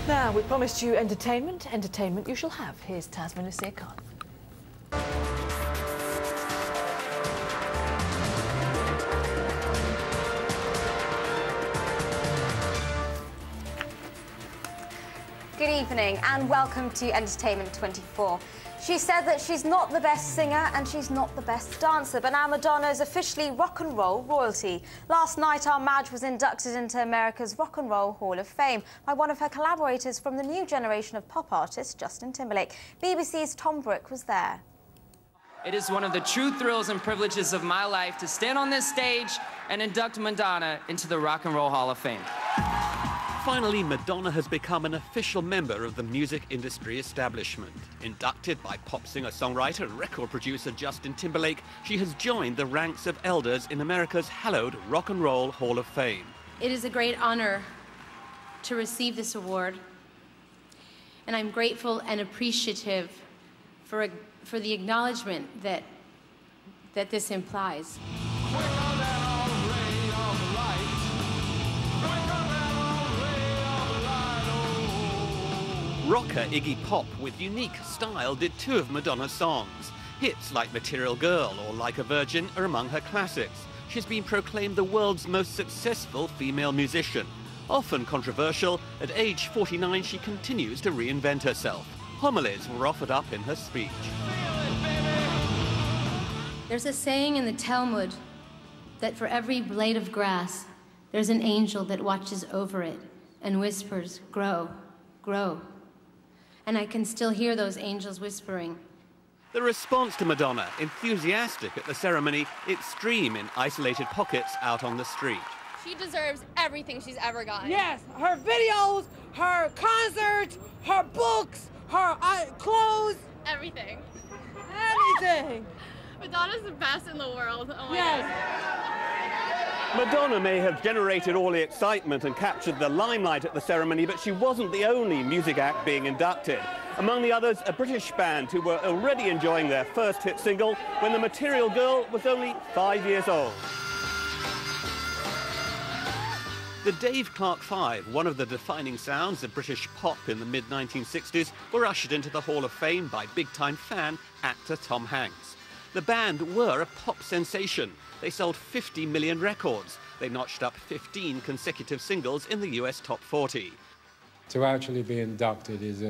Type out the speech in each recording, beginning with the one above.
Now, we promised you entertainment. Entertainment you shall have. Here's Tasmin Lucia Khan. Good evening and welcome to Entertainment 24. She said that she's not the best singer and she's not the best dancer, but now Madonna is officially rock and roll royalty. Last night, our Madge was inducted into America's Rock and Roll Hall of Fame by one of her collaborators from the new generation of pop artists, Justin Timberlake. BBC's Tom Brooke was there. It is one of the true thrills and privileges of my life to stand on this stage and induct Madonna into the Rock and Roll Hall of Fame. Finally, Madonna has become an official member of the music industry establishment. Inducted by pop singer-songwriter and record producer Justin Timberlake, she has joined the ranks of elders in America's hallowed Rock and Roll Hall of Fame. It is a great honor to receive this award, and I'm grateful and appreciative for the acknowledgement that this implies. Rocker Iggy Pop, with unique style, did two of Madonna's songs. Hits like Material Girl or Like a Virgin are among her classics. She's been proclaimed the world's most successful female musician. Often controversial, at age 49 she continues to reinvent herself. Homilies were offered up in her speech. There's a saying in the Talmud that for every blade of grass, there's an angel that watches over it and whispers, "Grow, grow." And I can still hear those angels whispering. The response to Madonna, enthusiastic at the ceremony, extreme in isolated pockets out on the street. She deserves everything she's ever gotten. Yes, her videos, her concerts, her books, her clothes. Everything. Anything. Madonna's the best in the world. Oh my Yes. God. Madonna may have generated all the excitement and captured the limelight at the ceremony, but she wasn't the only music act being inducted. Among the others, a British band who were already enjoying their first hit single when the Material Girl was only 5 years old. The Dave Clark Five, one of the defining sounds of British pop in the mid-1960s, were ushered into the Hall of Fame by big-time fan, actor Tom Hanks. The band were a pop sensation. They sold 50 million records. They notched up 15 consecutive singles in the US Top 40. To actually be inducted is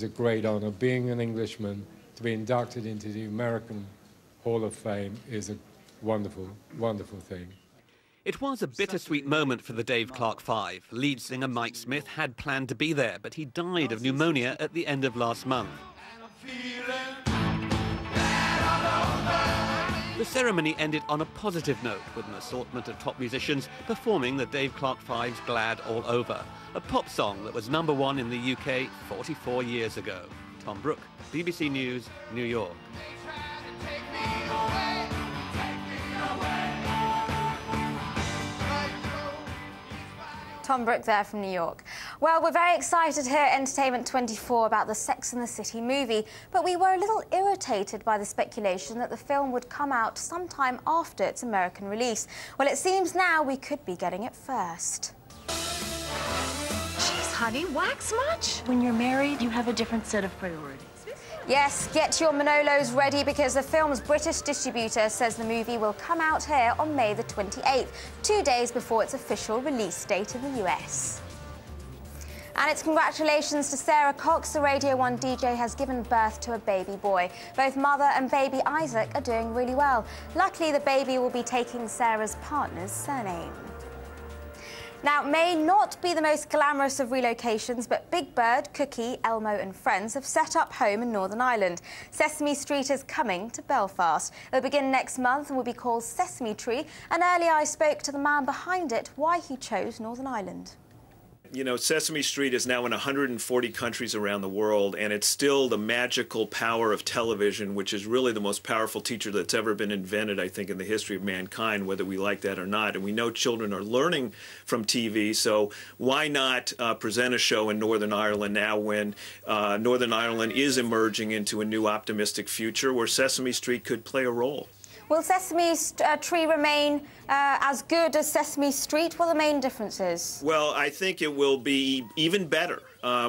a great honor. Being an Englishman, to be inducted into the American Hall of Fame is a wonderful, wonderful thing. It was a bittersweet moment for the Dave Clark Five. Lead singer Mike Smith had planned to be there, but he died of pneumonia at the end of last month. The ceremony ended on a positive note with an assortment of top musicians performing the Dave Clark Five's Glad All Over, a pop song that was #1 in the UK 44 years ago. Tom Brooke, BBC News, New York. Tom Brooke there from New York. Well, we're very excited here at Entertainment 24 about the Sex and the City movie, but we were a little irritated by the speculation that the film would come out sometime after its American release. Well, it seems now we could be getting it first. Jeez, honey, wax much? When you're married, you have a different set of priorities. Yes, get your Manolos ready because the film's British distributor says the movie will come out here on May the 28th, 2 days before its official release date in the US. And it's congratulations to Sarah Cox. The Radio 1 DJ has given birth to a baby boy. Both mother and baby Isaac are doing really well. Luckily, the baby will be taking Sarah's partner's surname. Now, it may not be the most glamorous of relocations, but Big Bird, Cookie, Elmo and friends have set up home in Northern Ireland. Sesame Street is coming to Belfast. It'll begin next month and will be called Sesame Tree. And earlier I spoke to the man behind it, why he chose Northern Ireland. You know, Sesame Street is now in 140 countries around the world, and it's still the magical power of television, which is really the most powerful teacher that's ever been invented, I think, in the history of mankind, whether we like that or not. And we know children are learning from TV, so why not present a show in Northern Ireland now when Northern Ireland is emerging into a new optimistic future where Sesame Street could play a role? Will Sesame Tree remain as good as Sesame Street? What are the main differences? Well, I think it will be even better.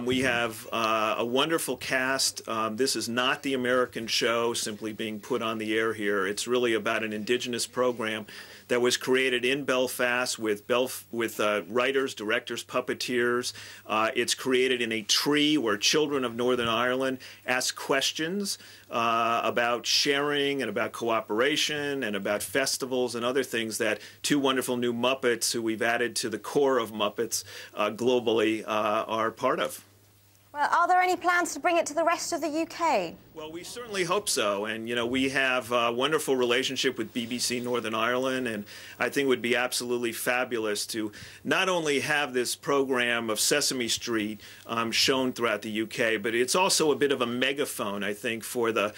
We have a wonderful cast. This is not the American show simply being put on the air here. It's really about an Indigenous program that was created in Belfast with writers, directors, puppeteers. It's created in a tree where children of Northern Ireland ask questions about sharing and about cooperation and about festivals and other things that two wonderful new Muppets who we've added to the core of Muppets globally are part of. Well, are there any plans to bring it to the rest of the UK? Well, we certainly hope so. And, you know, we have a wonderful relationship with BBC Northern Ireland, and I think it would be absolutely fabulous to not only have this program of Sesame Street shown throughout the UK, but it's also a bit of a megaphone, I think, for the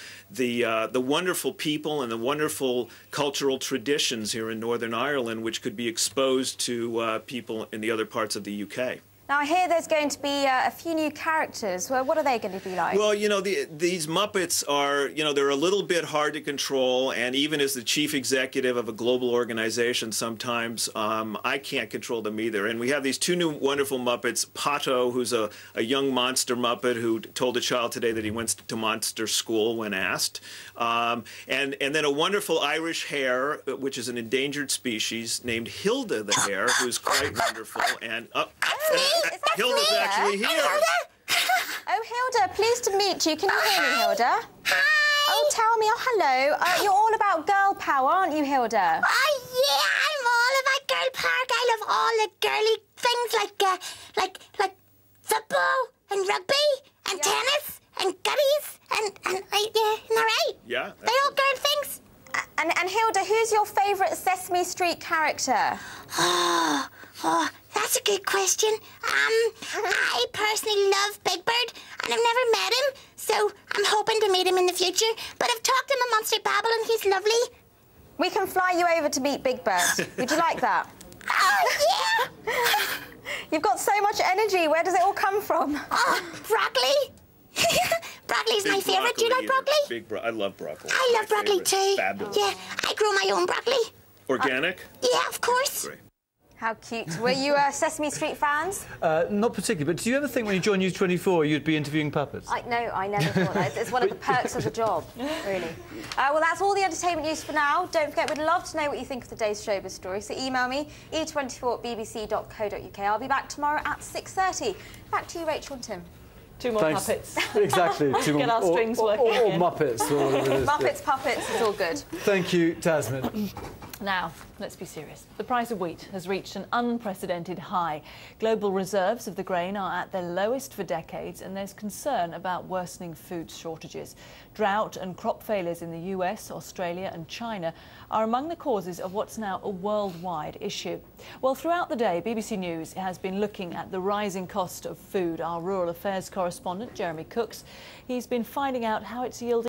wonderful people and the wonderful cultural traditions here in Northern Ireland, which could be exposed to people in the other parts of the UK. Now, I hear there's going to be a few new characters. Well, what are they going to be like? Well, you know, these Muppets are, you know, they're a little bit hard to control, and even as the chief executive of a global organization, sometimes I can't control them either. And we have these two new wonderful Muppets, Pato, who's a young monster Muppet who told a child today that he went to monster school when asked. And then a wonderful Irish hare, which is an endangered species, named Hilda the hare, who's quite wonderful. And Hilda's actually here. Oh, Hilda, pleased to meet you. Can you hear me, Hilda? Hi. Oh, tell me. Oh, hello. You're all about girl power, aren't you, Hilda? Oh, yeah, I'm all about girl power. I love all the girly things like football and rugby and tennis and guppies and yeah, isn't that right? Yeah. They're all girl things. And Hilda, who's your favourite Sesame Street character? Oh, that's a good question. I personally love Big Bird, and I've never met him, so I'm hoping to meet him in the future. But I've talked to him at Monster Babble, and he's lovely. We can fly you over to meet Big Bird. Would you like that? Oh, yeah! You've got so much energy. Where does it all come from? Oh, broccoli. Broccoli's my favourite. Do you like broccoli? I love broccoli. I love broccoli too. Fabulous. Yeah, I grow my own broccoli. Organic? Yeah, of course. Great. How cute. Were you Sesame Street fans? Not particularly, but do you ever think when you joined News 24 you'd be interviewing puppets? No, I never thought that. It's one of the perks of the job, really. Well, that's all the entertainment news for now. Don't forget, we'd love to know what you think of the day's showbiz story, so email me, e24@bbc.co.uk. I'll be back tomorrow at 6:30. Back to you, Rachel and Tim. Two more Thanks. puppets. Exactly. Get our strings working or again. Muppets. Or Muppets, puppets, it's all good. Thank you, Tasmin. Now, let's be serious. The price of wheat has reached an unprecedented high. Global reserves of the grain are at their lowest for decades, and there's concern about worsening food shortages. Drought and crop failures in the US, Australia and China are among the causes of what's now a worldwide issue. Well, throughout the day, BBC News has been looking at the rising cost of food. Our rural affairs correspondent, Jeremy Cooks, he's been finding out how it's yielding